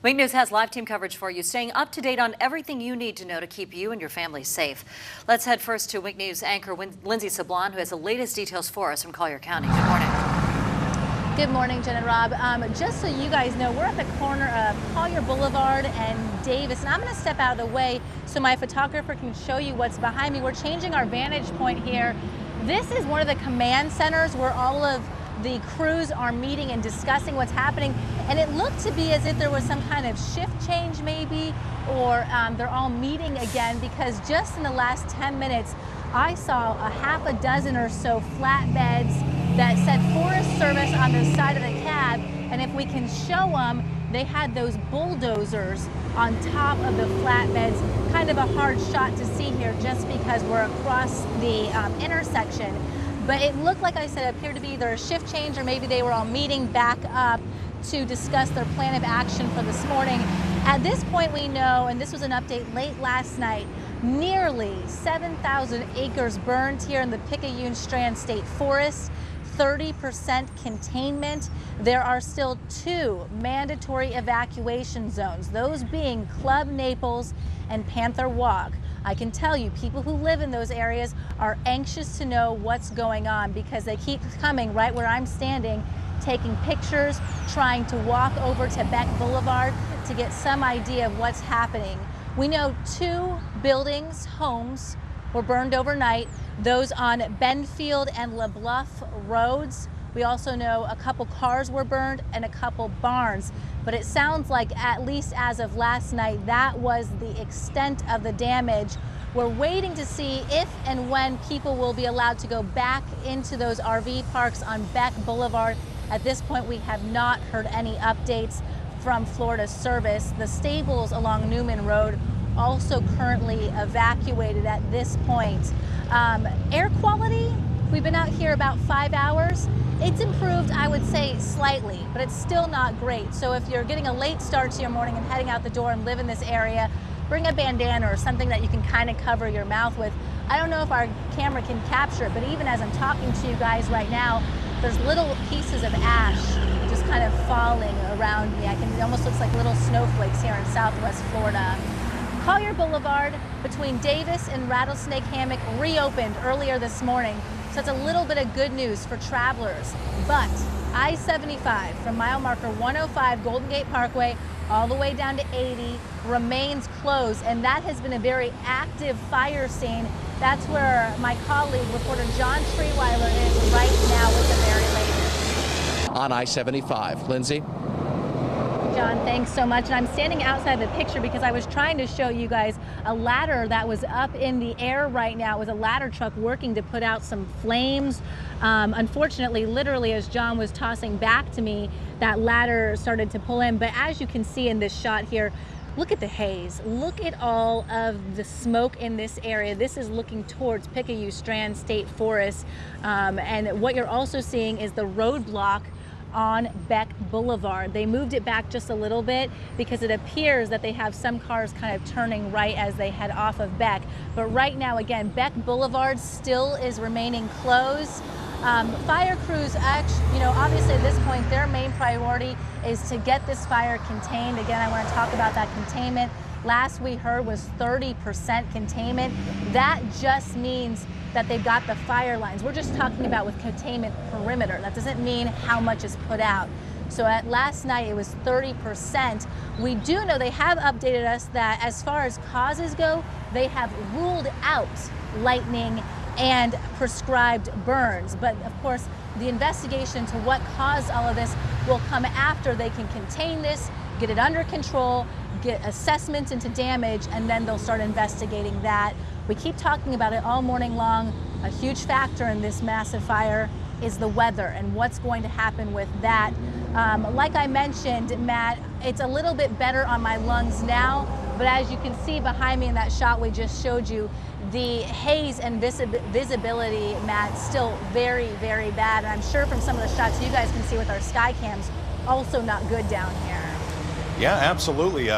Week News has live team coverage for you, staying up to date on everything you need to know to keep you and your family safe. Let's head first to Week News anchor Lindsay Sablon, who has the latest details for us from Collier County. Good morning. Good morning, Jen and Rob. Just so you guys know, we're at the corner of Collier Boulevard and Davis, and I'm going to step out of the way so my photographer can show you what's behind me. We're changing our vantage point here. This is one of the command centers where all of the crews are meeting and discussing what's happening, and it looked to be as if there was some kind of shift change maybe, or they're all meeting again, because just in the last 10 minutes I saw a half a dozen or so flatbeds that said Forest Service on the side of the cab, and if we can show them, they had those bulldozers on top of the flatbeds. Kind of a hard shot to see here just because we're across the intersection. But it looked like, I said, it appeared to be either a shift change or maybe they were all meeting back up to discuss their plan of action for this morning. At this point, we know, and this was an update late last night, nearly 7,000 acres burned here in the Picayune-Strand State Forest. 30% containment. There are still 2 mandatory evacuation zones, those being Club Naples and Panther Walk. I can tell you, people who live in those areas are anxious to know what's going on because they keep coming right where I'm standing, taking pictures, trying to walk over to Beck Boulevard to get some idea of what's happening. We know 2 buildings, homes, were burned overnight, those on Benfield and LeBluff roads. We also know a couple cars were burned and a couple barns, but it sounds like, at least as of last night, that was the extent of the damage. We're waiting to see if and when people will be allowed to go back into those RV parks on Beck Boulevard. At this point, we have not heard any updates from Florida Service. The stables along Newman Road also currently evacuated at this point. Air quality, we've been out here about 5 hours. It's improved, I would say, slightly, but it's still not great. So if you're getting a late start to your morning and heading out the door and live in this area, bring a bandana or something that you can kind of cover your mouth with. I don't know if our camera can capture it, but even as I'm talking to you guys right now, there's little pieces of ash just kind of falling around me. It almost looks like little snowflakes here in Southwest Florida. Collier Boulevard between Davis and Rattlesnake Hammock reopened earlier this morning, so it's a little bit of good news for travelers. But I-75 from mile marker 105 Golden Gate Parkway all the way down to 80 remains closed, and that has been a very active fire scene. That's where my colleague, reporter John Treeweiler, is right now with the very latest. On I-75, Lindsay. John, thanks so much. And I'm standing outside the picture because I was trying to show you guys a ladder that was up in the air right now. It was a ladder truck working to put out some flames. Unfortunately, literally, as John was tossing back to me, that ladder started to pull in. But as you can see in this shot here, look at the haze. Look at all of the smoke in this area. This is looking towards Picayune-Strand State Forest. And what you're also seeing is the roadblock on Beck Boulevard. They moved it back just a little bit because it appears that they have some cars kind of turning right as they head off of Beck. But right now, again, Beck Boulevard still is remaining closed. Fire crews, actually, obviously at this point, their main priority is to get this fire contained. Again, I want to talk about that containment. Last we heard was 30% containment. That just means that they've got the fire lines. We're just talking about with containment perimeter. That doesn't mean how much is put out. So at last night, it was 30%. We do know they have updated us that as far as causes go, they have ruled out lightning and prescribed burns. But of course, the investigation into what caused all of this will come after they can contain this, get it under control, get assessments into damage, and then they'll start investigating that. We keep talking about it all morning long. A huge factor in this massive fire is the weather and what's going to happen with that. Like I mentioned, Matt, it's a little bit better on my lungs now, but as you can see behind me in that shot we just showed you, the haze and visibility, Matt, still very, very bad. And I'm sure from some of the shots you guys can see with our sky cams, also not good down here. Yeah, absolutely.